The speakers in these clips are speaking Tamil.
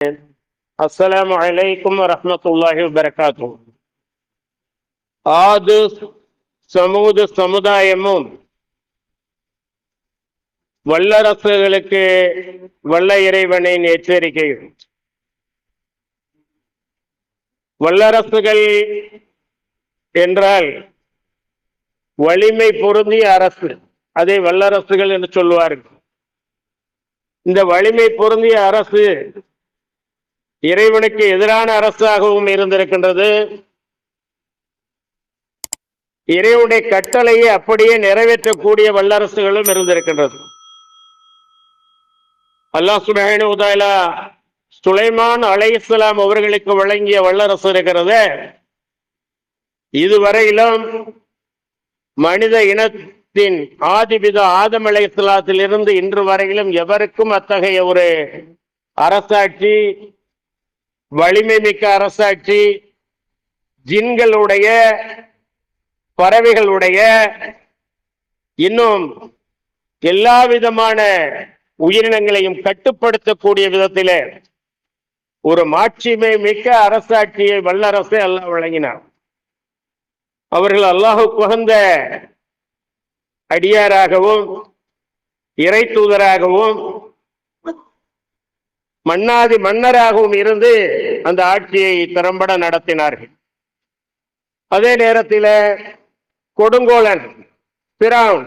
அஸ்ஸலாமு அலைக்கும் வரஹ்மத்துல்லாஹி வபரகாத்துஹு. ஆது சமூக சமுதாயமும் வல்லரசுகளுக்கு வல்ல இறைவனின் எச்சரிக்கை. வல்லரசுகள் என்றால் வலிமை பொருந்திய அரசு, அதை வல்லரசுகள் என்று சொல்வார்கள். இந்த வலிமை பொருந்திய அரசு இறைவனுக்கு எதிரான அரசாகவும் இருந்திருக்கின்றது. இறைவனுடைய கட்டளையை அப்படியே நிறைவேற்றக்கூடிய வல்லரசுகளும் இருந்திருக்கின்றது. அல்லாஹ் சுப்ஹானஹு வ தஆலா சுலைமான் அலைஹிஸ்ஸலாம் அவர்களுக்கு வழங்கிய வல்லரசு இருக்கிறது, இதுவரையிலும் மனித இனத்தின் ஆதிபிதா ஆதம் அலைஹிஸ்ஸலாத்தில் இருந்து இன்று வரையிலும் எவருக்கும் அத்தகைய ஒரு அரசாட்சி, வலிமை மிக்க அரசாட்சி, ஜின்களுடைய பறவைகளுடைய இன்னும் எல்லா விதமான உயிரினங்களையும் கட்டுப்படுத்தக்கூடிய விதத்திலே ஒரு மாட்சிமை மிக்க அரசாட்சியை வல்லரசை அல்லாஹ் வழங்கினார். அவர்கள் அல்லாஹ்வுக்கு உகந்த அடியாராகவும் இறை தூதராகவும் மன்னாதி மன்னராகவும் இருந்து அந்த ஆட்சியை திறம்பட நடத்தினார்கள். அதே நேரத்தில் கொடுங்கோலன் பிரான்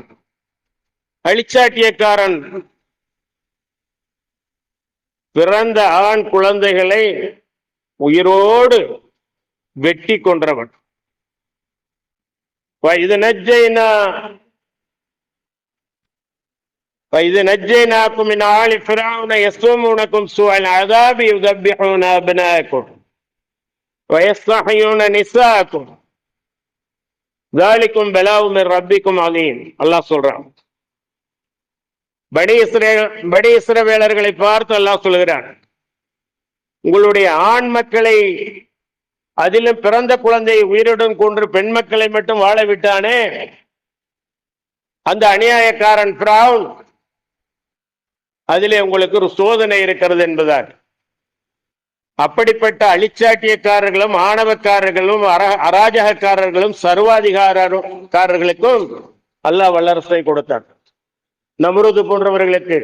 அழிச்சாட்டியக்காரன் பிறந்த ஆண் குழந்தைகளை உயிரோடு வெட்டி கொன்றவன். இது நஜ்ஜைனா وَإِذْ نَجَّيْنَاكُمْ مِنْ آلِ فِرْعَوْنَ يَسُومُونَكُمْ سُوءَ الْعَذَابِ يُذَبِّحُونَ أَبْنَاءَكُمْ وَيَسْتَحْيُونَ نِسَاءَكُمْ ذَلِكُمْ بَلَاءٌ مِنْ رَبِّكُمْ عَظِيمٌ. அல்லாஹ் சொல்றான். பனி இஸ்ரவேலர்களை பார்த்து அல்லாஹ் சொல்கிறான், உங்களுடைய ஆண் மக்களை அதிலும் பிறந்த குழந்தையை உயிருடன் கொன்று பெண் மக்களை மட்டும் வாழ விட்டானே அந்த அநியாயக்காரன் பிராவுன், அதிலே உங்களுக்கு ஒரு சோதனை இருக்கிறது என்பதால் அப்படிப்பட்ட அழிச்சாட்டியக்காரர்களும் ஆணவக்காரர்களும் அராஜகக்காரர்களும் சர்வாதிகாரக்காரர்களுக்கும் அல்லாஹ் வல்லரசை கொடுத்தான். நம்ரூது போன்றவர்களுக்கு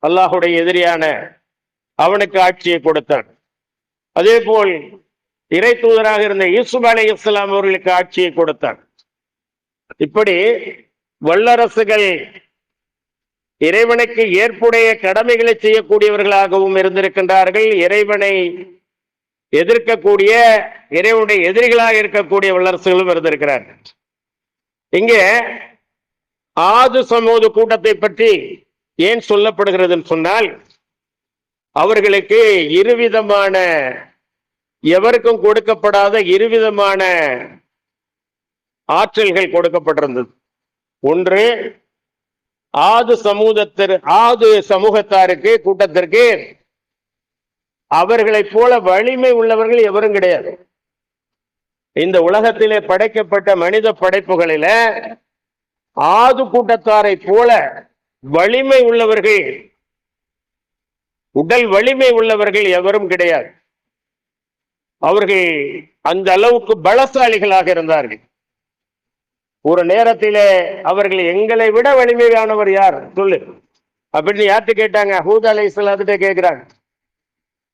அல்லாஹுடைய எதிரியான அவனுக்கு ஆட்சியை கொடுத்தான். அதே போல் இறை தூதராக இருந்த யூசுப் அலைஹிஸ்ஸலாம் அவர்களுக்கு ஆட்சியை கொடுத்தான். இப்படி வல்லரசுகள் இறைவனுக்கு ஏற்புடைய கடமைகளை செய்யக்கூடியவர்களாகவும் இருந்திருக்கின்றார்கள். இறைவனை எதிர்க்கக்கூடிய இறைவனுடைய எதிரிகளாக இருக்கக்கூடிய வல்லரசுகளும் இருந்திருக்கிறார்கள். இங்கே ஆது சமூக கூட்டத்தை பற்றி ஏன் சொல்லப்படுகிறதுன்னு சொன்னால், அவர்களுக்கு இருவிதமான எவருக்கும் கொடுக்கப்படாத இருவிதமான ஆற்றல்கள் கொடுக்கப்பட்டிருந்தது. ஒன்று, ஆது சமூகத்தாருக்கு கூட்டத்திற்கு அவர்களைப் போல வலிமை உள்ளவர்கள் எவரும் கிடையாது. இந்த உலகத்திலே படைக்கப்பட்ட மனித படைப்புகளில ஆது கூட்டத்தாரை போல வலிமை உள்ளவர்கள், உடல் வலிமை உள்ளவர்கள் எவரும் கிடையாது. அவர்கள் அந்த அளவுக்கு பலசாலிகளாக இருந்தார்கள். ஒரு நேரத்திலே அவர்கள் எங்களை விட வலிமையானவர் யார் சொல்லு அப்படின்னு யார்கிட்ட கேட்டாங்க? ஹூத் அலைஹிஸ்ஸலாத்துட்ட கேட்கிறாங்க.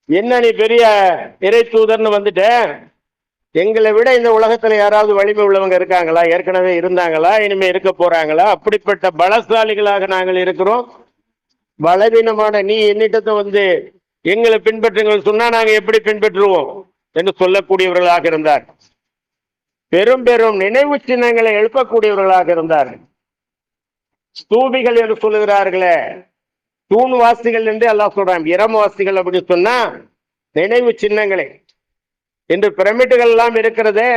என்ன நீ பெரிய இறை தூதர்னு வந்துட்ட, எங்களை விட இந்த உலகத்துல யாராவது வலிமை உள்ளவங்க இருக்காங்களா? ஏற்கனவே இருந்தாங்களா? இனிமே இருக்க போறாங்களா? அப்படிப்பட்ட பலசாலிகளாக நாங்கள் இருக்கிறோம். பலவீனமான நீ என்னிட்ட வந்து எங்களை பின்பற்றுங்கள் சொன்னா நாங்க எப்படி பின்பற்றுவோம் என்று சொல்லக்கூடியவர்களாக இருந்தார். பெரும் பெரும் நினைவு சின்னங்களை எழுப்பக்கூடியவர்களாக இருந்தார்கள். ஸ்தூபிகள் என்று சொல்லுகிறார்களே, தூண்வாசிகள் என்று அல்லாஹ் சொல்றான். இரமவாசிகள் அப்படின்னு சொன்னா நினைவு சின்னங்களை. இன்று பிரமிட்டுகள் எல்லாம் இருக்கிறதே,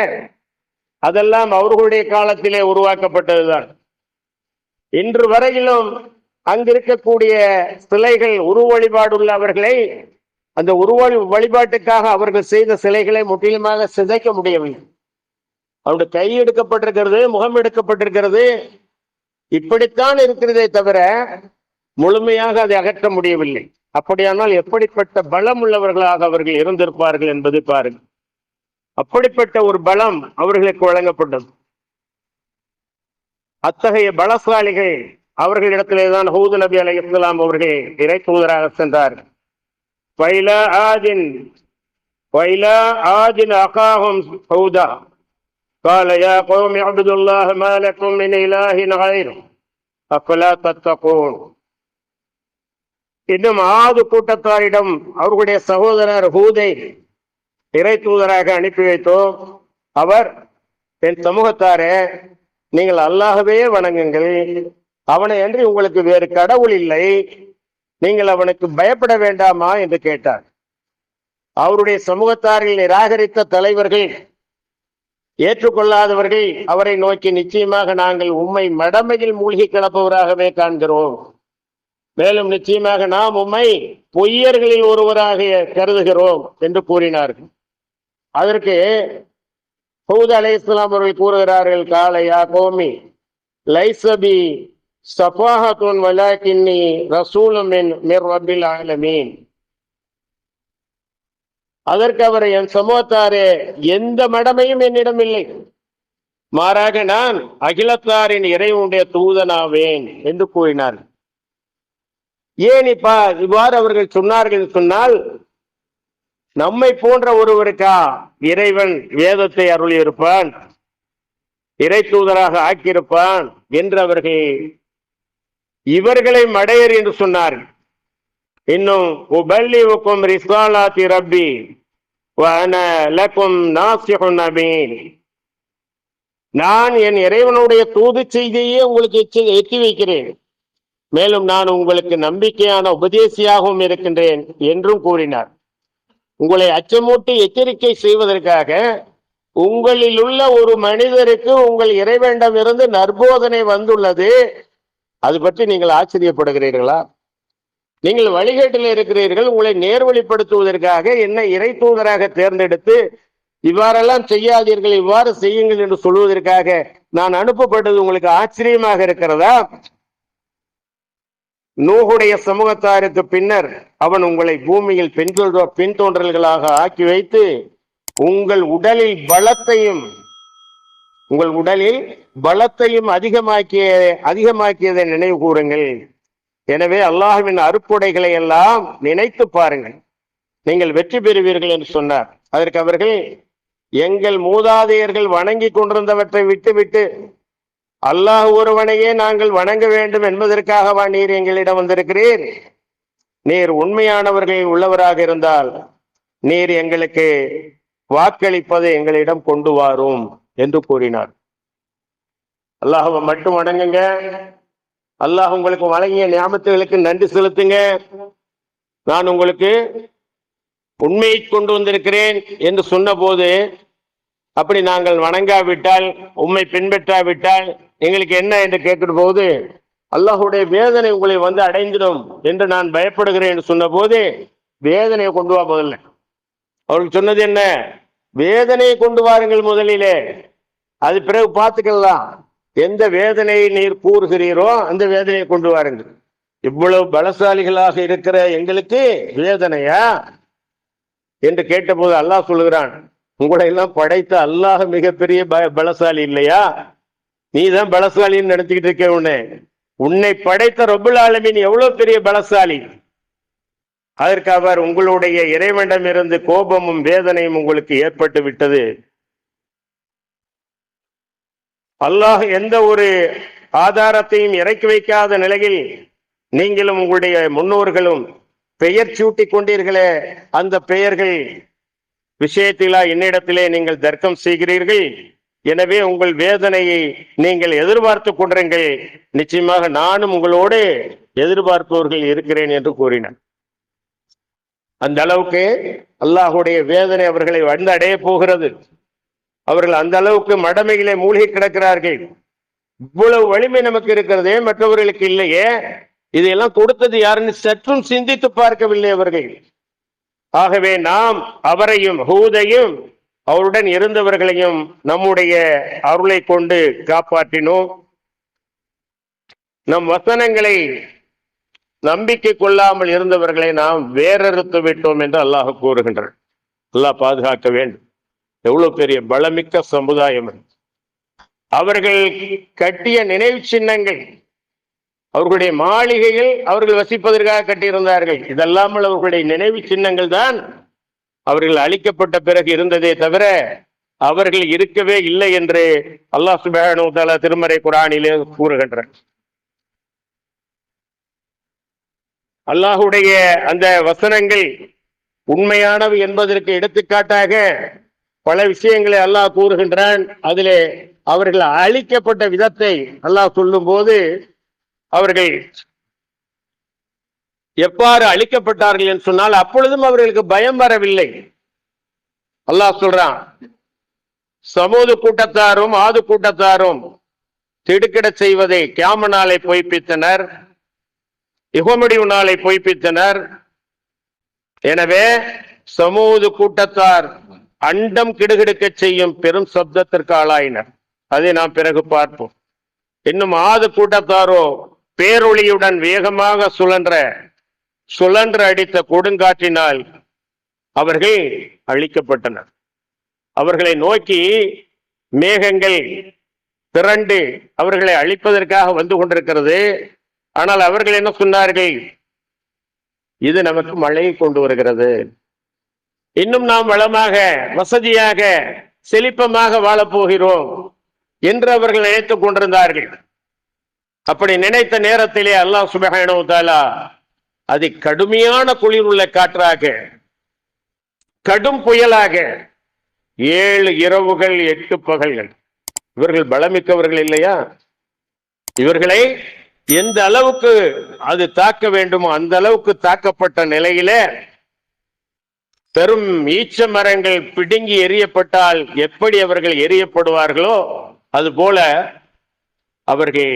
அதெல்லாம் அவர்களுடைய காலத்திலே உருவாக்கப்பட்டதுதான். இன்று வரையிலும் அங்கிருக்கக்கூடிய சிலைகள் உருவ வழிபாடு உள்ளவர்களை அந்த உருவ வழிபாட்டுக்காக அவர்கள் செய்த சிலைகளை முற்றிலுமாக சிதைக்க முடியவில்லை. அவருடைய கை எடுக்கப்பட்டிருக்கிறது, முகம் எடுக்கப்பட்டிருக்கிறது, இப்படித்தான் இருக்கிறதே தவிர முழுமையாக அதை அகற்ற முடியவில்லை. அப்படியானால் எப்படிப்பட்ட பலம் உள்ளவர்களாக அவர்கள் இருந்திருப்பார்கள் என்பது பாருங்கள். அப்படிப்பட்ட ஒரு பலம் அவர்களுக்கு வழங்கப்பட்டது. அத்தகைய பலசாலிகள் அவர்களிடத்திலேதான் ஹூத் நபி அலைஹிஸ்ஸலாம் அவர்கள் இறை தூதராக சென்றார்கள். وإلى عاد أخاهم هودا قال يا قوم اعبدوا الله ما لكم من إله غيره أفلا تتقون. இன்னும் ஆது கூட்டத்தாரிடம் அவர்களுடைய சகோதரர் ஹூதை இறை தூதராக அனுப்பி வைத்தோம். அவர், என் சமூகத்தாரே, நீங்கள் அல்லாஹ்வே வணங்குங்கள், அவனை அன்றி உங்களுக்கு வேறு கடவுள் இல்லை, நீங்கள் அவனுக்கு பயப்பட வேண்டாமா என்று கேட்டார். அவருடைய சமூகத்தாரில் நிராகரித்த தலைவர்கள், ஏற்றுக்கொள்ளாதவர்கள் அவரை நோக்கி, நிச்சயமாக நாங்கள் உம்மை மடமையில் மூழ்கி கிடப்பவராகவே காண்கிறோம், மேலும் நிச்சயமாக நாம் உம்மை பொய்யர்களில் ஒருவராக கருதுகிறோம் என்று கூறினார்கள். அதற்கு ஹூத் அலைஹிஸ்ஸலாம் அவர்கள் கூறுகிறார்கள், காலையா கோமி லைசபி சஃபாஹத்துன் வலாக்கின்னி ரசூலும் மிர் ரப்பில் ஆலமீன். அதற்கு அவர், என் சமூகத்தாரே, எந்த மடமையும் என்னிடம் இல்லை, மாறாக நான் அகிலத்தாரின் இறைவனுடைய தூதனாவேன் என்று கூறினார். ஏன் இவ்வாறு அவர்கள் சொன்னார்கள் சொன்னால், நம்மை போன்ற ஒருவருக்கா இறைவன் வேதத்தை அருளியிருப்பான், இறை தூதராக ஆக்கியிருப்பான் என்று அவர்கள் இவர்களை மடையர் என்று சொன்னார்கள். இன்னும் உபல்லிவுக்கும் ரிசாலாத்தி ரப்பி வ அன லக்கும் நாசிஹுன் அமீன். நான் என் இறைவனுடைய தூது செய்தியே உங்களுக்கு எத்தி வைக்கிறேன், மேலும் நான் உங்களுக்கு நம்பிக்கையான உபதேசியாகவும் இருக்கின்றேன் என்றும் கூறினார். உங்களை அச்சமூட்டி எச்சரிக்கை செய்வதற்காக உங்களில் உள்ள ஒரு மனிதருக்கு உங்கள் இறைவனிடமிருந்து நற்போதனை வந்துள்ளது, அது பற்றி நீங்கள் ஆச்சரியப்படுகிறீர்களா? நீங்கள் வழிகேட்டில் இருக்கிறீர்கள், உங்களை நேர்வழிப்படுத்துவதற்காக என்ன இறை தூதராக தேர்ந்தெடுத்து இவ்வாறெல்லாம் செய்யாதீர்கள், இவ்வாறு செய்யுங்கள் என்று சொல்வதற்காக நான் அனுப்பப்பட்டது உங்களுக்கு ஆச்சரியமாக இருக்கிறதா? நூஹுடைய சமூகத்தாருக்கு பின்னர் அவன் உங்களை பூமியில் பின் தோன்றல்களாக ஆக்கி வைத்து உங்கள் உடலில் பலத்தையும் அதிகமாக்கியதை நினைவு கூறுங்கள். எனவே அல்லாஹ்வின் அருட்கொடைகளை எல்லாம் நினைத்து பாருங்கள், நீங்கள் வெற்றி பெறுவீர்கள் என்று சொன்னார். அதற்கு அவர்கள், எங்கள் மூதாதையர்கள் வணங்கி கொண்டிருந்தவற்றை விட்டுவிட்டு அல்லாஹ் ஒருவனையே நாங்கள் வணங்க வேண்டும் என்பதற்காகவா நீர் எங்களிடம் வந்திருக்கிறீர்? நீர் உண்மையானவர்கள் உள்ளவராக இருந்தால் நீர் எங்களுக்கு வாக்களிப்பதை எங்களிடம் கொண்டு வாரும் என்று கூறினார். அல்லாஹ்வை மட்டும் வணங்குங்க, அல்லாஹ் உங்களுக்கு வழங்கிய நியாமத்துகளுக்கு நன்றி செலுத்துங்க, நான் உங்களுக்கு உண்மையை கொண்டு வந்திருக்கிறேன் என்று சொன்ன போது, அப்படி நாங்கள் வணங்காவிட்டால், உண்மை பின்பற்றாவிட்டால் எங்களுக்கு என்ன என்று கேட்கிற போது, அல்லாஹுடைய வேதனை உங்களை வந்து அடைந்திடும் என்று நான் பயப்படுகிறேன் என்று சொன்ன போது, வேதனையை கொண்டு வா முதல்ல. அவர்கள் சொன்னது என்ன? வேதனையை கொண்டு வாருங்கள் முதலிலே, அது பிறகு பார்த்துக்கலாம். எந்த வேதனையை நீர் கூறுகிறீரோ அந்த வேதனையை கொண்டு வாருங்கள். இவ்வளவு பலசாலிகளாக இருக்கிற எங்களுக்கு வேதனையா என்று கேட்டபோது அல்லாஹ் சொல்லுகிறான், உங்களை எல்லாம் படைத்த அல்லாஹ் மிகப்பெரிய பலசாலி இல்லையா? நீ தான் பலசாலின்னு நினைச்சுக்கிட்டு இருக்க. உன்னை படைத்த ரப்புல் ஆலமீன் எவ்வளவு பெரிய பலசாலி. அதற்கு அவர், உங்களுடைய இறைவனிடமிருந்து கோபமும் வேதனையும் உங்களுக்கு ஏற்பட்டு விட்டது. அல்லாஹ் எந்த ஒரு ஆதாரத்தையும் இறக்கி வைக்காத நிலையில் நீங்களும் உங்களுடைய முன்னோர்களும் பெயர் சூட்டி கொண்டீர்களே, அந்த பெயர்கள் விஷயத்திலா என்னிடத்திலே நீங்கள் தர்க்கம் செய்கிறீர்கள்? எனவே உங்கள் வேதனையை நீங்கள் எதிர்பார்த்து கொண்டிருங்கள், நிச்சயமாக நானும் உங்களோடு எதிர்பார்ப்பவர்கள் இருக்கிறேன் என்று கூறினார். அந்த அளவுக்கு அல்லாஹுடைய வேதனை அவர்களை வந்து அடைய போகிறது. அவர்கள் அந்த அளவுக்கு மடமையிலே மூழ்கி கிடக்கிறார்கள். இவ்வளவு வலிமை நமக்கு இருக்கிறதே, மற்றவர்களுக்கு இல்லையே, இதையெல்லாம் கொடுத்தது யாருன்னு சற்றும் சிந்தித்து பார்க்கவில்லை அவர்கள். ஆகவே நாம் அவரையும் ஹூதையும் அவருடன் இருந்தவர்களையும் நம்முடைய அருளை கொண்டு காப்பாற்றினோம். நம் வசனங்களை நம்பிக்கை கொள்ளாமல் இருந்தவர்களை நாம் வேறறுத்து விட்டோம் என்று அல்லாஹ் கூறுகின்றார். அல்லாஹ் பாதுகாக்க வேண்டும். எவ்வளவு பெரிய பலமிக்க சமுதாயம்! அவர்கள் கட்டிய நினைவு சின்னங்கள், அவர்களுடைய மாளிகைகள் அவர்கள் வசிப்பதற்காக கட்டியிருந்தார்கள். இதல்லாமல் அவர்களுடைய நினைவு சின்னங்கள் தான் அவர்கள் அழிக்கப்பட்ட பிறகு இருந்ததே தவிர அவர்கள் இருக்கவே இல்லை என்று அல்லாஹ் சுப்ஹானஹு வ தஆலா திருமறை குர்ஆனிலே கூறுகின்றார். அல்லாஹுடைய அந்த வசனங்கள் உண்மையானவை என்பதற்கு எடுத்துக்காட்டாக பல விஷயங்களை அல்லாஹ் கூறுகின்றான். அதிலே அவர்கள் அழிக்கப்பட்ட விதத்தை அல்லாஹ் சொல்லும் போது அவர்கள் எவ்வாறு அழிக்கப்பட்டார்கள் என்று சொன்னால் அப்பொழுதும் அவர்களுக்கு பயம் வரவில்லை. அல்லாஹ் சொல்றான், சமூது கூட்டத்தாரும் ஆது கூட்டத்தாரும் திடுக்கிட செய்வதை கியாம நாளை பொய்ப்பித்தனர், யுகமுடிவு நாளை பொய்ப்பித்தனர். எனவே சமூது கூட்டத்தார் அண்டம் கிடுகிடுக்க செய்யும் பெரும் சப்தத்திற்கு ஆளாயினர். அதை நாம் பிறகு பார்ப்போம். இன்னும் ஆது கூட்டத்தாரோ பேரொளியுடன் வேகமாக சுழன்று அடித்த கொடுங்காற்றினால் அவர்கள் அழிக்கப்பட்டனர். அவர்களை நோக்கி மேகங்கள் திரண்டு அவர்களை அழிப்பதற்காக வந்து கொண்டிருக்கிறது. ஆனால் அவர்கள் என்ன சொன்னார்கள்? இது நமக்கு மழையை கொண்டு வருகிறது, இன்னும் நாம் வளமாக வசதியாக செழிப்பமாக வாழப்போகிறோம் என்று அவர்கள் நினைத்துக் கொண்டிருந்தார்கள். அப்படி நினைத்த நேரத்திலே அல்லாஹ் சுப்ஹானஹு வ தஆலா அது கடுமையான குளிர் உள்ள காற்றாக, கடும் புயலாக 7 இரவுகள் 8 பகல்கள். இவர்கள் பலமிக்கவர்கள் இல்லையா? இவர்களை எந்த அளவுக்கு அது தாக்க வேண்டுமோ அந்த அளவுக்கு தாக்கப்பட்ட நிலையிலே பெரும் ஈச்ச மரங்கள் பிடுங்கி எரியப்பட்டால் எப்படி அவர்கள் எரியப்படுவார்களோ அதுபோல அவர்கள்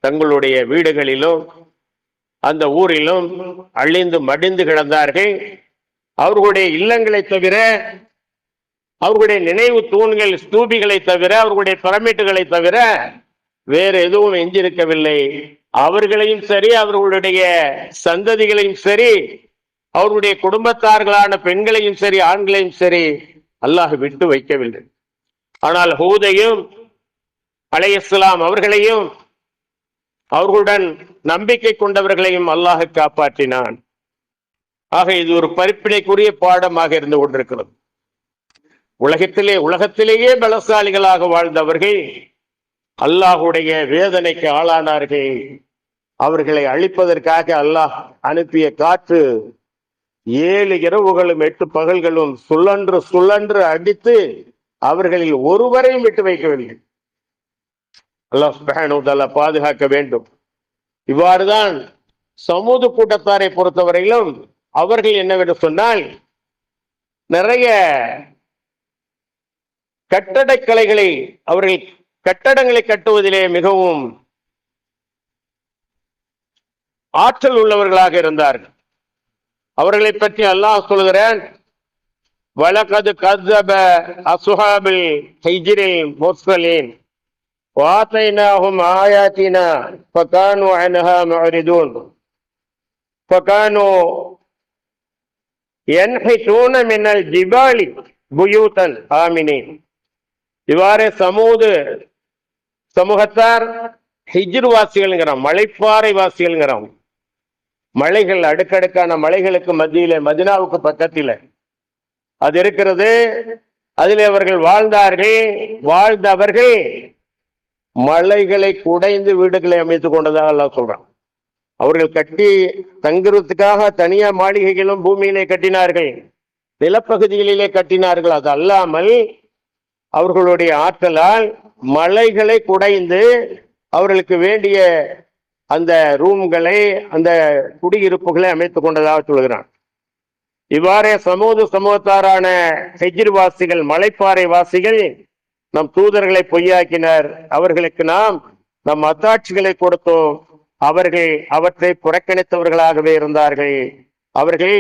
தங்களுடைய வீடுகளிலும் அந்த ஊரிலும் அழிந்து மடிந்து கிடந்தார்கள். அவர்களுடைய இல்லங்களை தவிர, அவர்களுடைய நினைவு தூண்கள் ஸ்தூபிகளை தவிர, அவர்களுடைய பிரமிட்டுகளை தவிர வேறு எதுவும் எஞ்சிருக்கவில்லை. அவர்களையும் சரி, அவர்களுடைய சந்ததிகளையும் சரி, அவர்களுடைய குடும்பத்தார்களான பெண்களையும் சரி ஆண்களையும் சரி அல்லாஹ் விட்டு வைக்கவில்லை. ஆனால் ஹூதையும் அலைஹிஸ்ஸலாம் அவர்களையும் அவர்களுடன் நம்பிக்கை கொண்டவர்களையும் அல்லாஹ் காப்பாற்றினான். ஆக இது ஒரு படிப்பினைக்குரிய பாடமாக இருந்து கொண்டிருக்கிறது. உலகத்திலேயே பலசாலிகளாக வாழ்ந்தவர்கள் அல்லாஹுடைய வேதனைக்கு ஆளானார்கள். அவர்களை அழிப்பதற்காக அல்லாஹ் அனுப்பிய காற்று 7 இரவுகளும் 8 பகல்களும் சுழன்று அடித்து அவர்களில் ஒருவரையும் விட்டு வைக்கவில்லை. அல்லாஹ் சுப்ஹானஹு வ தஆலா பாதுகாக்க வேண்டும். இவ்வாறுதான் சமூது கூட்டத்தாரை பொறுத்தவரையிலும் அவர்கள் என்னவென்று சொன்னால் நிறைய கட்டடக்கலைகளை, அவர்கள் கட்டடங்களை கட்டுவதிலே மிகவும் ஆற்றல் உள்ளவர்களாக இருந்தார்கள். அவர்களை பற்றி அல்லாஹ் சொல்கிறான், வலகது கஸப அஸ்ஹாபுல் ஹிஜ்ரில் முர்ஸலீன் வஆதைனாஹும் ஆயாத்தினா ஃபகானூ அன்ஹா முஅரிதூன் ஃபகானூ யன்ஹிதூன மினல் ஜிபாலி புயூதன் ஆமினீன். இவ்வாறு சமூகத்தார் ஹிஜ்ர் வாசிகள்ங்கிறான், மலைப்பாறை வாசிகள்ங்கிறான். மலைகள், அடுக்கடுக்கான மலைகளுக்கு மத்தியில மதினாவுக்கு பக்கத்தில் அது இருக்கிறது. அதில் அவர்கள் வாழ்ந்தவர்கள் மலைகளை குடைந்து வீடுகளை அமைத்துக் கொண்டதாக அல்லாஹ் சொல்றான். அவர்கள் கட்டி தங்குறதுக்காக தனியா மாளிகைகளும் பூமியிலே கட்டினார்கள், நிலப்பகுதிகளிலே கட்டினார்கள். அது அல்லாமல் அவர்களுடைய ஆற்றலால் மலைகளை குடைந்து அவர்களுக்கு வேண்டிய அந்த ரூம்களை, அந்த குடியிருப்புகளை அமைத்துக் கொண்டதாக சொல்கிறான். இவ்வாறே சமூகத்தாரான ஹிஜ்ர் வாசிகள், மலைப்பாறை வாசிகள் நம் தூதர்களை பொய்யாக்கினர். அவர்களுக்கு நாம் நம் அத்தாட்சிகளை கொடுத்தோம். அவர்கள் அவற்றை புறக்கணித்தவர்களாகவே இருந்தார்கள். அவர்கள்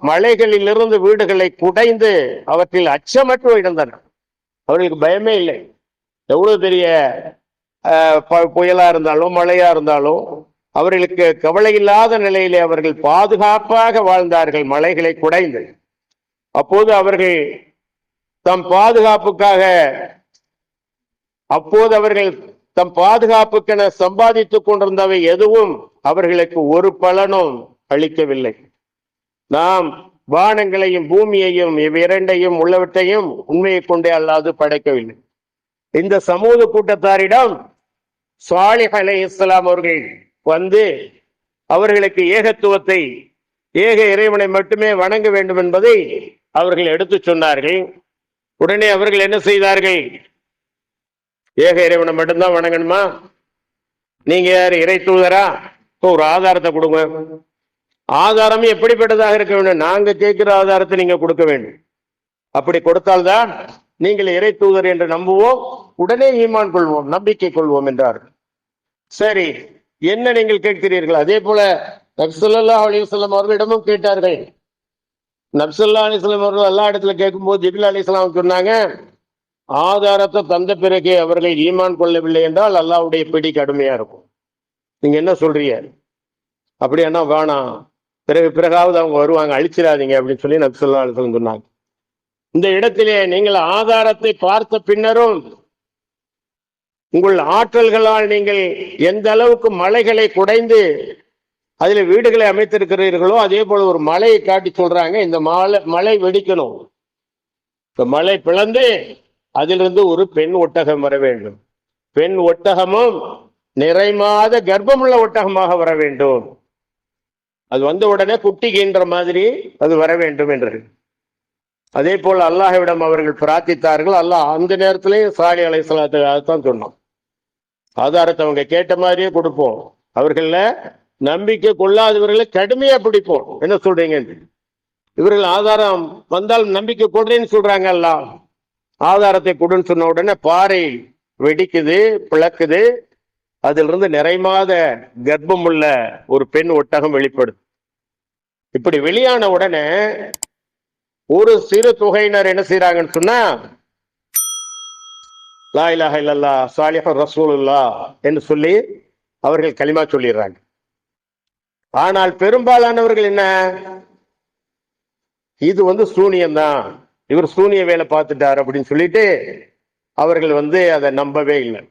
மலைகளிலிருந்து வீடுகளை குடைந்து அவற்றில் அச்சமற்று இருந்தனர். அவர்களுக்கு பயமே இல்லை. எவ்வளவு பெரிய புயலா இருந்தாலும் மழையா இருந்தாலும் அவர்களுக்கு கவலை இல்லாத நிலையிலே அவர்கள் பாதுகாப்பாக வாழ்ந்தார்கள் மலைகளை குடைந்து. அப்போது அவர்கள் தம் பாதுகாப்புக்கென சம்பாதித்துக் கொண்டிருந்தவை எதுவும் அவர்களுக்கு ஒரு பலனும் அளிக்கவில்லை. நாம் வானங்களையும் பூமியையும் இவ்விரண்டையும் உள்ளவற்றையும் உண்மையை கொண்டே அல்லாது படைக்கவில்லை. இந்த சமூக கூட்டத்தாரிடம் சாலிஹ் அலைஹிஸ்ஸலாம் அவர்கள் வந்து அவர்களுக்கு ஏகத்துவத்தை, ஏக இறைவனை மட்டுமே வணங்க வேண்டும் என்பதை அவர்கள் எடுத்து சொன்னார்கள். உடனே அவர்கள் என்ன செய்தார்கள்? ஏக இறைவனை மட்டும்தான் வணங்கணுமா? நீங்க யார், இறை தூதரா? ஒரு ஆதாரத்தை கொடுங்க. ஆதாரம் எப்படிப்பட்டதாக இருக்க வேண்டும்? நாங்க கேட்கிற ஆதாரத்தை நீங்க கொடுக்க வேண்டும். அப்படி கொடுத்தால்தான் நீங்கள் இறை தூதர் என்று நம்புவோம், உடனே ஈமான் கொள்வோம், நம்பிக்கை கொள்வோம் என்றார்கள். சரி, என்ன நீங்கள் கேட்கிறீர்கள்? அதே போல நபி ஸல்லல்லாஹு அலைஹி வஸல்லம் அவர்களிடமும் கேட்டார்கள். நபி ஸல்லல்லாஹு அலைஹி வஸல்லம் அவர்கள் எல்லா இடத்துல கேட்கும்போது ஜிப்ரீல் அலைஹிஸ்ஸலாம் சொன்னாங்க, ஆதாரத்தை தந்த பிறகு அவர்கள் ஈமான் கொள்ளவில்லை என்றால் அல்லாஹ்வுடைய பிடி கடுமையா இருக்கும். நீங்க என்ன சொல்றீங்க? அப்படின்னா வேணாம், பிறகாவது அவங்க வருவாங்க, அழிச்சிடாதீங்க அப்படின்னு சொல்லி நபி ஸல்லல்லாஹு அலைஹி வஸல்லம் சொன்னாங்க. இந்த இடத்திலே நீங்கள் ஆதாரத்தை பார்த்த பின்னரும் உங்கள் ஆற்றல்களால் நீங்கள் எந்த அளவுக்கு மலைகளை குடைந்து அதில் வீடுகளை அமைத்திருக்கிறீர்களோ அதே போல ஒரு மலையை காட்டி சொல்றாங்க, இந்த மலை வெடிக்கணும், இந்த மலை பிளந்து அதிலிருந்து ஒரு பெண் ஒட்டகம் வர வேண்டும், பெண் ஒட்டகமும் நிறைமாத கர்ப்பமுள்ள ஒட்டகமாக வர வேண்டும், அது வந்த உடனே குட்டிகின்ற மாதிரி அது வர வேண்டும் என்று. அதே போல அல்லாஹ்விடம் அவர்கள் பிரார்த்தித்தார்கள். அல்லாஹ் அந்த நேரத்திலேயே சாலிஹ் அலைஹிஸ்ஸலாத்துதான் சொன்னோம், ஆதாரத்தை அவங்க கேட்ட மாதிரியே கொடுப்போம், அவர்கள நம்பிக்கை கொள்ளாதவர்களை கடுமையா பிடிப்போம். என்ன சொல்றீங்க? இவர்கள் ஆதாரம் வந்தால் நம்பிக்கை கொடுறேன்னு சொல்றாங்க. அல்லாஹ் ஆதாரத்தை கொடுன்னு சொன்ன உடனே பாறை வெடிக்குது, பிளக்குது, அதிலிருந்து நிறைமாத கர்ப்பம் உள்ள ஒரு பெண் ஒட்டகம் வெளிப்படுது. இப்படி வெளியான உடனே ஒரு சிறு தொகையினர் என்ன செய்யறாங்கன்னு சொன்னா, லா இலாஹ இல்லல்லாஹ் ஸாலிஹுர் ரசூலுல்லாஹ் என்று சொல்லி அவர்கள் கலிமா சொல்லிடுறாங்க. ஆனால் பெரும்பாலானவர்கள் என்ன, இது சூனியம்தான், இவர் சூனிய வேலை பார்த்துட்டார் அப்படின்னு சொல்லிட்டு அவர்கள் அதை நம்பவே இல்லை.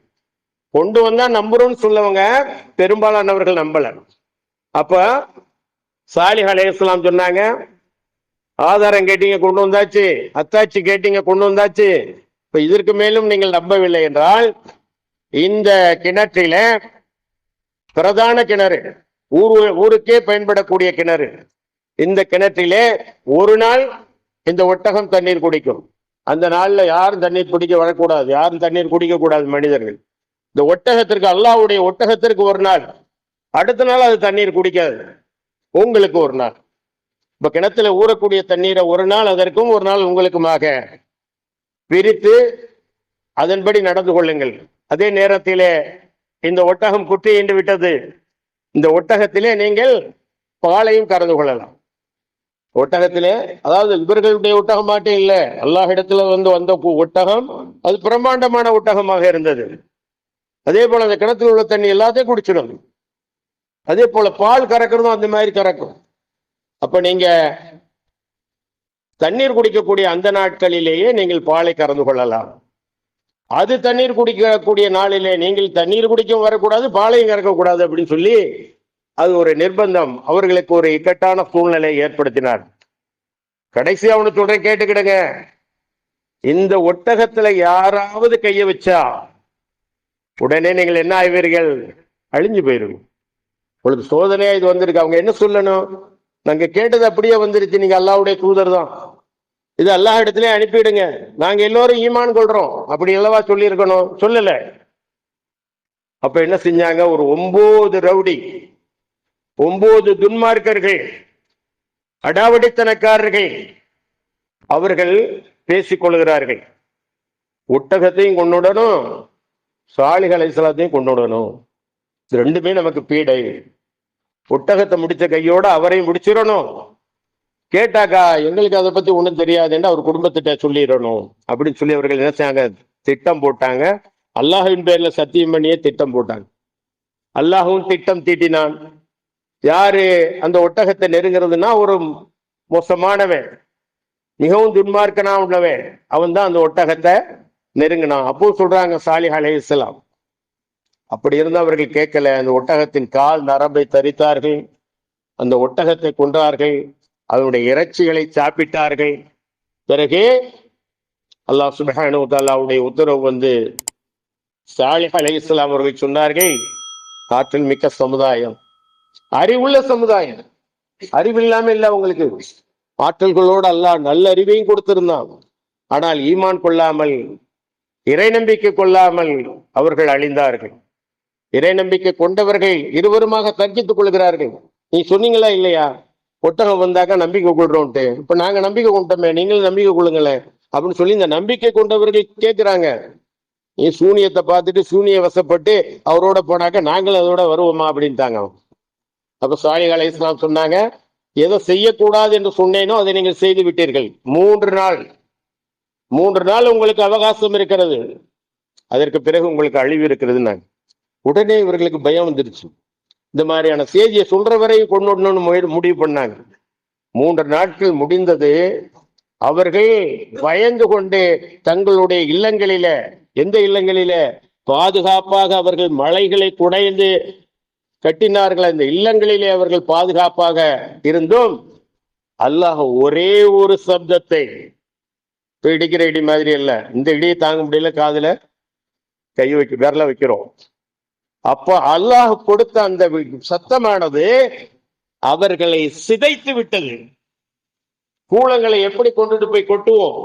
கொண்டு வந்தா நம்புறோம்னு சொல்லவங்க பெரும்பாலானவர்கள் நம்பல. அப்ப சாலிஹ் அலைஹிஸ்ஸலாம் சொன்னாங்க, ஆதாரம் கேட்டீங்க கொண்டு வந்தாச்சு, அத்தாட்சி கேட்டீங்க கொண்டு வந்தாச்சு, இப்ப இதற்கு மேலும் நீங்கள் நம்பவில்லை என்றால் இந்த கிணற்றில பிரதான கிணறு, ஊருக்கே பயன்படக்கூடிய கிணறு, இந்த கிணற்றிலே ஒரு நாள் இந்த ஒட்டகம் தண்ணீர் குடிக்கும். அந்த நாள்ல யாரும் தண்ணீர் குடிக்க வரக்கூடாது, யாரும் தண்ணீர் குடிக்க கூடாது மனிதர்கள். இந்த ஒட்டகத்திற்கு, அல்லாஹ்வுடைய ஒட்டகத்திற்கு ஒரு நாள், அடுத்த நாள் அது தண்ணீர் குடிக்காது, உங்களுக்கு ஒரு நாள். இப்ப கிணத்துல ஊறக்கூடிய தண்ணீரை ஒரு நாள் அதற்கும் ஒரு நாள் உங்களுக்குமாக பிரித்து அதன்படி நடந்து கொள்ளுங்கள். அதே நேரத்திலே இந்த ஒட்டகம் குட்டி ஈண்டு விட்டது, இந்த ஒட்டகத்திலே நீங்கள் பாலையும் கறந்து கொள்ளலாம். ஒட்டகத்திலே, அதாவது இவர்களுடைய ஒட்டகம் மாட்டே இல்லை, அல்லாஹ் இடத்துல வந்த ஒட்டகம் அது பிரம்மாண்டமான ஒட்டகமாக இருந்தது. அதே போல அந்த கிணத்துல உள்ள தண்ணி எல்லாத்தையும் குடிச்சிடும். அதே போல பால் கறக்கிறதும் அந்த மாதிரி கறக்கும். அப்ப நீங்க தண்ணீர் குடிக்கக்கூடிய அந்த நாட்களிலேயே நீங்கள் பாலை கறந்து கொள்ளலாம். அது தண்ணீர் குடிக்கக்கூடிய நாளிலே நீங்கள் தண்ணீர் குடிக்க வரக்கூடாது, பாலையும் கறக்கக்கூடாது அப்படின்னு சொல்லி அது ஒரு நிர்பந்தம், அவர்களுக்கு ஒரு இக்கட்டான சூழ்நிலை ஏற்படுத்தினார். கடைசி அவனு சொல்றேன், கேட்டுக்கிடுங்க, இந்த ஒட்டகத்துல யாராவது கைய வச்சா உடனே நீங்கள் என்ன ஆய்வீர்கள்? அழிஞ்சு போயிருங்க. உங்களுக்கு சோதனையா இது வந்திருக்கு. அவங்க என்ன சொல்லணும்? நாங்க கேட்டது அப்படியே வந்துருச்சு, நீங்க அல்லாஹ்வுடைய தூதர் தான், இது அல்லாஹ் இடத்திலே அனுப்பிடுங்க, நாங்க எல்லோரும் ஈமான் கொள்றோம் அப்படி அல்லவா சொல்லி இருக்கணும். சொல்லல. அப்ப என்ன செஞ்சாங்க? ஒரு 9 ரவுடி, 9 துன்மார்க்கர்கள், அடாவடித்தனக்காரர்கள், அவர்கள் பேசிக் கொள்கிறார்கள். ஒட்டகத்தையும் கொண்டுடணும், சாலிஹ் அலைஹிஸ்ஸலாத்தையும் கொண்டுடணும், இது ரெண்டுமே நமக்கு பீடை. ஒட்டகத்தை முடிச்ச கையோட அவரையும் முடிச்சிடணும், கேட்டாக்கா எங்களுக்கு அதை பத்தி ஒண்ணும் தெரியாதுன்னு அவர் குடும்பத்திட்ட சொல்லிடணும் அப்படின்னு சொல்லி அவர்கள் என்ன செய்யாங்க? திட்டம் போட்டாங்க. அல்லாஹ்வின் பேர்ல சத்தியம் பண்ணியே திட்டம் போட்டாங்க. அல்லாஹ்வும் திட்டம் தீட்டினான். யாரு அந்த ஒட்டகத்தை நெருங்கிறதுனா ஒரு மோசமானவன், மிகவும் துன்மார்க்கனா உள்ளவன், அவன் தான் அந்த ஒட்டகத்தை நெருங்கினான். அப்போ சொல்றாங்க சாலிஹ் அலைஹிஸ்ஸலாம், அப்படி இருந்து அவர்கள் கேட்கல. அந்த ஒட்டகத்தின் கால் நரம்பை தரித்தார்கள், அந்த ஒட்டகத்தை கொன்றார்கள், அதனுடைய இறைச்சிகளை சாப்பிட்டார்கள். பிறகு அல்லாஹ் சுப்ஹானஹு வ தஆலாவுடைய உத்தரவு வந்து சாலிஹ் அலைஹிஸ்ஸலாம் அவர்கள் சொன்னார்கள், ஆற்றல் மிக்க சமுதாயம், அறிவுள்ள சமுதாயம், அறிவில்லாம இல்ல உங்களுக்கு, ஆற்றல்களோடு அல்லாஹ் நல்ல அறிவையும் கொடுத்திருந்தான். ஆனால் ஈமான் கொள்ளாமல், இறை நம்பிக்கை கொள்ளாமல் அவர்கள் அழிந்தார்கள். இறை நம்பிக்கை கொண்டவர்கள் இருவருமாக தர்க்கித்துக் கொள்கிறார்கள். நீ சொன்னீங்களா இல்லையா, ஒட்டகம் வந்தாக்கா நம்பிக்கை கொள்றோம்ட்டு, இப்ப நாங்க நம்பிக்கை கொண்டோமே, நீங்களும் நம்பிக்கை கொள்ளுங்களேன் அப்படின்னு சொல்லி இந்த நம்பிக்கை கொண்டவர்கள் கேட்கிறாங்க. நீ சூனியத்தை பார்த்துட்டு சூனிய வசப்பட்டு அவரோட போனாக்க நாங்களும் அதோட வருவோமா அப்படின்ட்டாங்க. அப்ப சாலிஹ் அலைஹிஸ்ஸலாம் சொன்னாங்க, எதை செய்யக்கூடாது என்று சொன்னேனோ அதை நீங்கள் செய்து விட்டீர்கள். 3 நாள் உங்களுக்கு அவகாசம் இருக்கிறது, அதற்கு பிறகு உங்களுக்கு அழிவு இருக்கிறது. உடனே இவர்களுக்கு பயம் வந்துருச்சு. இந்த மாதிரியான செய்தியை சொல்ற வரையும் கொண்டு முடிவு பண்ணாங்க. 3 நாட்கள் முடிந்தது. அவர்கள் பயந்து கொண்டு தங்களுடைய இல்லங்களில, எந்த இல்லங்களில பாதுகாப்பாக அவர்கள் மலைகளை குடைந்து கட்டினார்கள், அந்த இல்லங்களிலே அவர்கள் பாதுகாப்பாக இருந்தும் அல்லாஹ் ஒரே ஒரு சப்தத்தை, இடிக்கிற இடி மாதிரி அல்ல, இந்த இடியை தாங்க முடியல, காதுல கை விரல வைக்கிறோம், அப்ப அல்லாஹ் கொடுத்த அந்த சத்தமானது அவர்களை சிதைத்து விட்டது. கூலங்களை எப்படி கொண்டுட்டு போய் கொட்டுவோம்,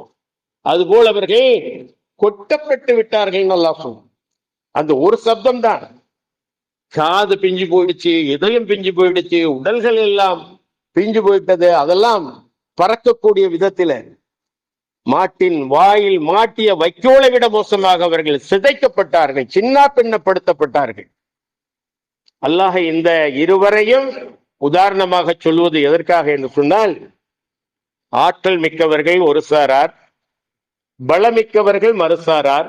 அதுபோல் அவர்கள் கொட்டப்பட்டு விட்டார்கள். அல்லாஹ் அந்த ஒரு சப்தம் தான், காது பிஞ்சு போயிடுச்சு, இதயம் பிஞ்சு போயிடுச்சு, உடல்கள் எல்லாம் பிஞ்சு போயிட்டது. அதெல்லாம் பறக்கக்கூடிய விதத்தில மாட்டின் வாயில் மாட்டிய வைக்கோலை விட மோசமாக அவர்கள் சிதைக்கப்பட்டார்கள், சின்ன பின்னப்படுத்தப்பட்டார்கள். அல்லாஹ் இந்த இருவரையும் உதாரணமாக சொல்வது எதற்காக என்று சொன்னால், ஆற்றல் மிக்கவர்கள் ஒரு சாரார், பலமிக்கவர்கள் மறுசாரார்.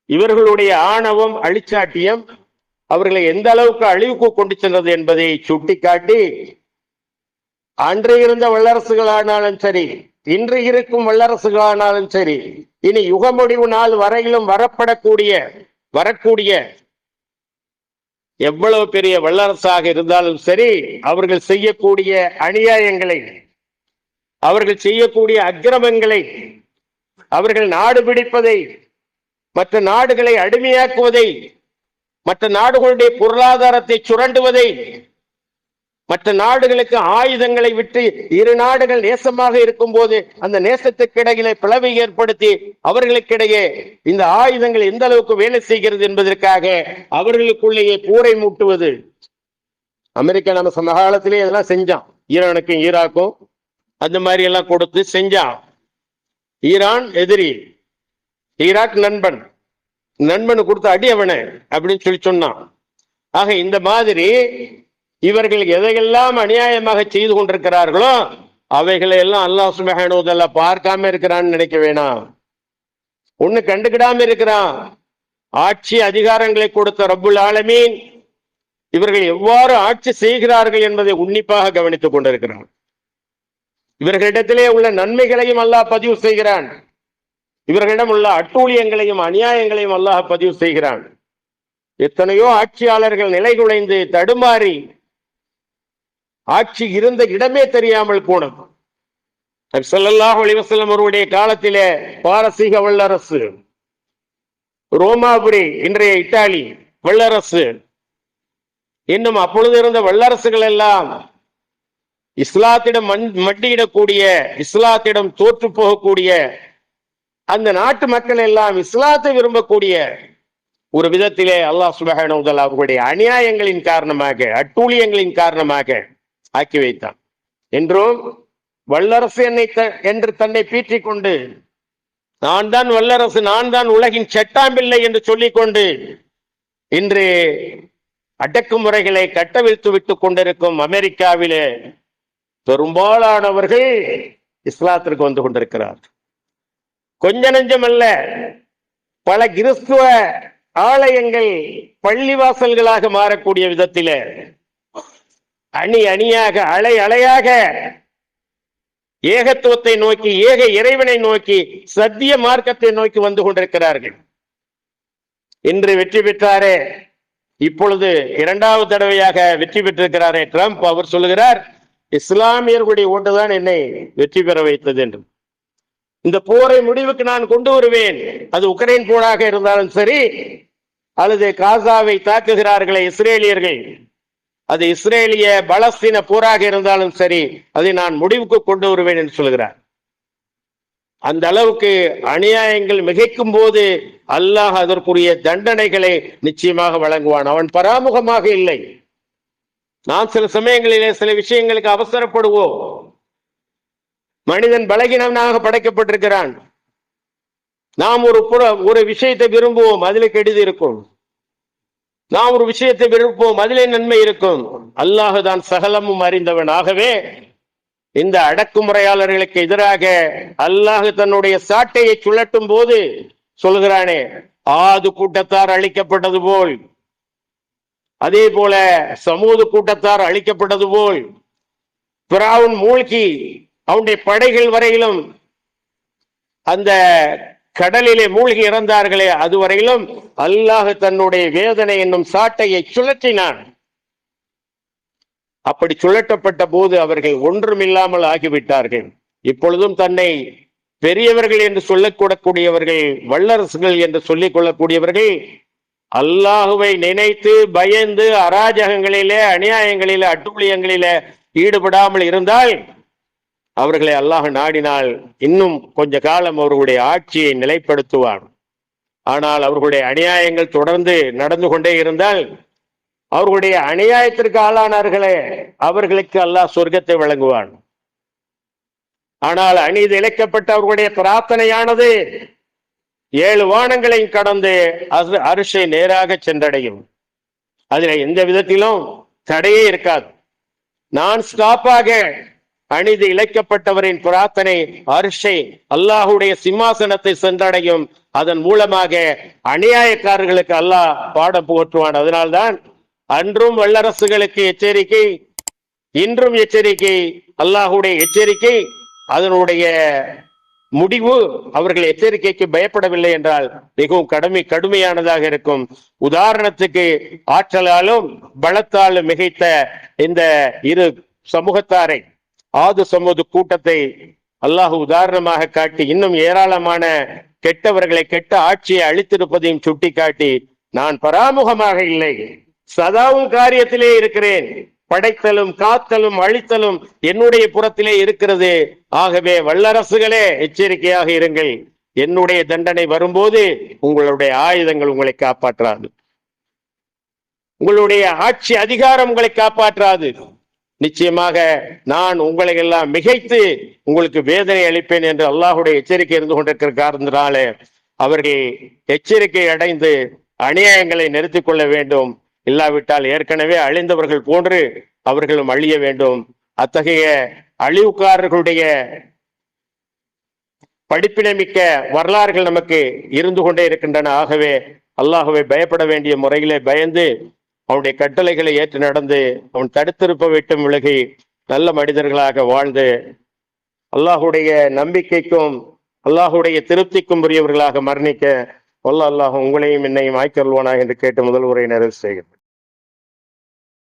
இவர்களுடைய ஆணவம், அழிச்சாட்டியம் அவர்களை எந்த அளவுக்கு அழிவுக்கு கொண்டு சென்றது என்பதை சுட்டிக்காட்டி, அன்று இருந்த வல்லரசுகளானாலும் சரி, இன்று இருக்கும் வல்லரசுகளானாலும் சரி, இனி யுக முடிவு நாள் வரையிலும் வரக்கூடிய எவ்வளவு பெரிய வல்லரசாக இருந்தாலும் சரி, அவர்கள் செய்யக்கூடிய அநியாயங்களை, அவர்கள் செய்யக்கூடிய அக்கிரமங்களை, அவர்கள் நாடு பிடிப்பதை, மற்ற நாடுகளை அடிமையாக்குவதை, மற்ற நாடுகளுடைய பொருளாதாரத்தை சுரண்டுவதை, மற்ற நாடுகளுக்கு ஆயுதங்களை விட்டு இரு நாடுகள் நேசமாக இருக்கும் போது அந்த நேசத்துக்கிடையிலே பிளவை ஏற்படுத்தி அவர்களுக்கிடையே இந்த ஆயுதங்கள் எந்த அளவுக்கு வேலை செய்கிறது என்பதற்காக அவர்களுக்குள்ளேயே போரை மூட்டுவது. அமெரிக்கா நம்ம சமகாலத்திலே இதெல்லாம் செஞ்சான், ஈரானுக்கும் ஈராக்கும் அந்த மாதிரி எல்லாம் கொடுத்து செஞ்சான். ஈரான் எதிரி, ஈராக் நண்பன், நண்பனு கொடுத்த அடி அவனை அப்படின்னு சொல்லி சொன்னான். ஆக இந்த மாதிரி இவர்கள் எதையெல்லாம் அநியாயமாக செய்து கொண்டிருக்கிறார்களோ அவைகளை எல்லாம் அல்லாஹ் சுப்ஹானஹு வ தஆலா பார்க்காம இருக்கிறான்னு நினைக்க வேணாம், ஒண்ணு கண்டுக்கிடாம இருக்கிறான். ஆட்சி அதிகாரங்களை கொடுத்த ரப்புல் ஆலமீன் இவர்கள் எவ்வாறு ஆட்சி செய்கிறார்கள் என்பதை உன்னிப்பாக கவனித்துக் கொண்டிருக்கிறான். இவர்களிடத்திலே உள்ள நன்மைகளையும் அல்லாஹ் பதிவு செய்கிறான், இவர்களிடம் உள்ள அட்டூழியங்களையும் அநியாயங்களையும் அல்லாஹ் பதிவு செய்கிறான். எத்தனையோ ஆட்சியாளர்கள் நிலைகுலைந்து தடுமாறி ஆட்சி இருந்த இடமே தெரியாமல் போனது. நபி ஸல்லல்லாஹு அலைஹி வஸல்லம் அவருடைய காலத்திலே பாரசீக வல்லரசு, ரோமாபுரி இன்றைய இத்தாலி வல்லரசு, இன்னும் அப்பொழுது இருந்த வல்லரசுகள் எல்லாம் இஸ்லாத்திடம் மண்டியிடக்கூடிய, இஸ்லாத்திடம் தோற்று போகக்கூடிய, அந்த நாட்டு மக்கள் எல்லாம் இஸ்லாத்தை விரும்பக்கூடிய ஒரு விதத்திலே அல்லாஹ் சுப்ஹானஹு வ தஆலா அவர்களுடைய அநியாயங்களின் காரணமாக, அட்டூழியங்களின் காரணமாக ஆக்கி வைத்தான். என்றும் வல்லரசு என்று தன்னை பீற்றிக் கொண்டு, நான் தான் வல்லரசு, நான் தான் உலகின் சட்டாம்பிள்ளை என்று சொல்லிக் கொண்டு இன்று அடக்குமுறைகளை கட்டவிழ்த்து விட்டுக் கொண்டிருக்கும் அமெரிக்காவிலே பெரும்பாலானவர்கள் இஸ்லாத்திற்கு வந்து கொண்டிருக்கிறார். கொஞ்ச நெஞ்சம் அல்ல, பல கிறிஸ்துவ ஆலயங்கள் பள்ளிவாசல்களாக மாறக்கூடிய விதத்திலே அணி அணியாக அலை அலையாக ஏகத்துவத்தை நோக்கி, ஏக இறைவனை நோக்கி, சத்திய மார்க்கத்தை நோக்கி வந்து கொண்டிருக்கிறார்கள். இன்று வெற்றி பெற்றாரே, இப்பொழுது இரண்டாவது தடவையாக வெற்றி பெற்றிருக்கிறாரே ட்ரம்ப், அவர் சொல்லுகிறார் இஸ்லாமியர்களுடைய ஓட்டுதான் என்னை வெற்றி பெற வைத்தது என்று. இந்த போரை முடிவுக்கு நான் கொண்டு வருவேன். அது உக்ரைன் போராக இருந்தாலும் சரி, அல்லது காசாவை தாக்குகிறார்களே இஸ்ரேலியர்கள், அது இஸ்ரேலிய பலஸ்தீன போராக இருந்தாலும் சரி, அதை நான் முடிவுக்கு கொண்டு வருவேன் என்று சொல்கிறார். அந்த அளவுக்கு அநியாயங்கள் மிகைக்கும் போது அல்லாஹ் அதற்குரிய தண்டனைகளை நிச்சயமாக வழங்குவான். அவன் பராமுகமாக இல்லை. நாம் சில சமயங்களிலே சில விஷயங்களுக்கு அவசரப்படுவோம். மனிதன் பலகீனனாக படைக்கப்பட்டிருக்கிறான். நாம் ஒரு விஷயத்தை விரும்புவோம், அதில் கெடுதி இருக்கும். நாம் ஒரு விஷயத்தை விரும்புவோம், அதிலே நன்மை இருக்கும். அல்லாஹ் தான் சகலமும் அறிந்தவன். ஆகவே இந்த அடக்குமுறையாளர்களுக்கு எதிராக அல்லாஹ் தன்னுடைய சாட்டையை சுழட்டும் போது சொல்கிறானே, ஆது கூட்டத்தார் அழிக்கப்பட்டது போல், அதே போல சமூது கூட்டத்தார் அழிக்கப்பட்டது போல், பிராவுன் மூழ்கி அவனுடைய படைகள் வரையிலும் அந்த கடலிலே மூழ்கி இறந்தார்களே, அதுவரையிலும் அல்லாஹ் தன்னுடைய வேதனை என்னும் சாட்டையை சுழற்றினான். அப்படி சுழற்றப்பட்ட போது அவர்கள் ஒன்றுமில்லாமல் ஆகிவிட்டார்கள். இப்பொழுதும் தன்னை பெரியவர்கள் என்று சொல்லக்கூடக்கூடியவர்கள், வல்லரசுகள் என்று சொல்லிக் கொள்ளக்கூடியவர்கள் அல்லாஹுவை நினைத்து பயந்து அராஜகங்களிலே, அநியாயங்களிலே, அட்டூழியங்களிலே ஈடுபடாமல் இருந்தால் அவர்களை அல்லாஹ் நாடினால் இன்னும் கொஞ்ச காலம் அவர்களுடைய ஆட்சியை நிலைப்படுத்துவார். ஆனால் அவர்களுடைய அநியாயங்கள் தொடர்ந்து நடந்து கொண்டே இருந்தால், அவர்களுடைய அநியாயத்திற்கு ஆளானார்களே, அவர்களுக்கு அல்லாஹ் சொர்க்கத்தை வழங்குவான். ஆனால் அநீதி இழைக்கப்பட்ட அவர்களுடைய பிரார்த்தனையானது 7 வானங்களையும் கடந்து அரிசை நேராக சென்றடையும். அதில் எந்த விதத்திலும் தடையே இருக்காது. நான் ஸ்டாப்பாக அநீதி இழைக்கப்பட்டவரின் பிரார்த்தனை அரிசை, அல்லாஹுடைய சிம்மாசனத்தை சென்றடையும். அதன் மூலமாக அநியாயக்காரர்களுக்கு அல்லாஹ் பாடம் புகற்றுவான். அதனால்தான் அன்றும் வல்லரசுகளுக்கு எச்சரிக்கை, இன்றும் எச்சரிக்கை. அல்லாஹுடைய எச்சரிக்கை, அதனுடைய முடிவு அவர்கள் எச்சரிக்கைக்கு பயப்படவில்லை என்றால் மிகவும் கடுமையானதாக இருக்கும். உதாரணத்துக்கு, ஆற்றலாலும் பலத்தாலும் மிகைத்த இந்த இரு சமூகத்தாரை, ஆது சமூக கூட்டத்தை அல்லாஹ் உதாரணமாக காட்டி, இன்னும் ஏராளமான கெட்டவர்களை, கெட்ட ஆட்சியை அழித்திருப்பதையும் சுட்டி காட்டி, நான் பராமுகமாக இல்லை, சதாவும் காரியத்திலே இருக்கிறேன், படைத்தலும் காத்தலும் அழித்தலும் என்னுடைய புறத்திலே இருக்கிறது. ஆகவே வல்லரசுகளே எச்சரிக்கையாக இருங்கள். என்னுடைய தண்டனை வரும்போது உங்களுடைய ஆயுதங்கள் உங்களை காப்பாற்றாது, உங்களுடைய ஆட்சி அதிகாரம் உங்களை காப்பாற்றாது. நிச்சயமாக நான் உங்களை எல்லாம் மிகைத்து உங்களுக்கு வேதனை அளிப்பேன் என்று அல்லாஹுடைய எச்சரிக்கை இருந்து கொண்டிருக்கிற காரணத்தினாலே அவர்கள் எச்சரிக்கை அடைந்து அநியாயங்களை நிறுத்திக் கொள்ள வேண்டும். இல்லாவிட்டால் ஏற்கனவே அழிந்தவர்கள் போன்று அவர்களும் அழிய வேண்டும். அத்தகைய அழிவுக்காரர்களுடைய படிப்பினமிக்க வரலாறுகள் நமக்கு இருந்து கொண்டே இருக்கின்றன. ஆகவே அல்லாஹுவை பயப்பட வேண்டிய முறையிலே பயந்து அவனுடைய கட்டளைகளை ஏற்று நடந்து அவன் தடுத்திருப்ப விட்டும் விலகி நல்ல மனிதர்களாக வாழ்ந்து அல்லாஹுடைய நம்பிக்கைக்கும் அல்லாஹுடைய திருப்திக்கும் உரியவர்களாக மரணிக்க அல்லாஹ் உங்களையும் என்னையும் ஆய்க்கருள்வானாக என்று கேட்டு முதல் உரை நிறைவு செய்கிறேன்.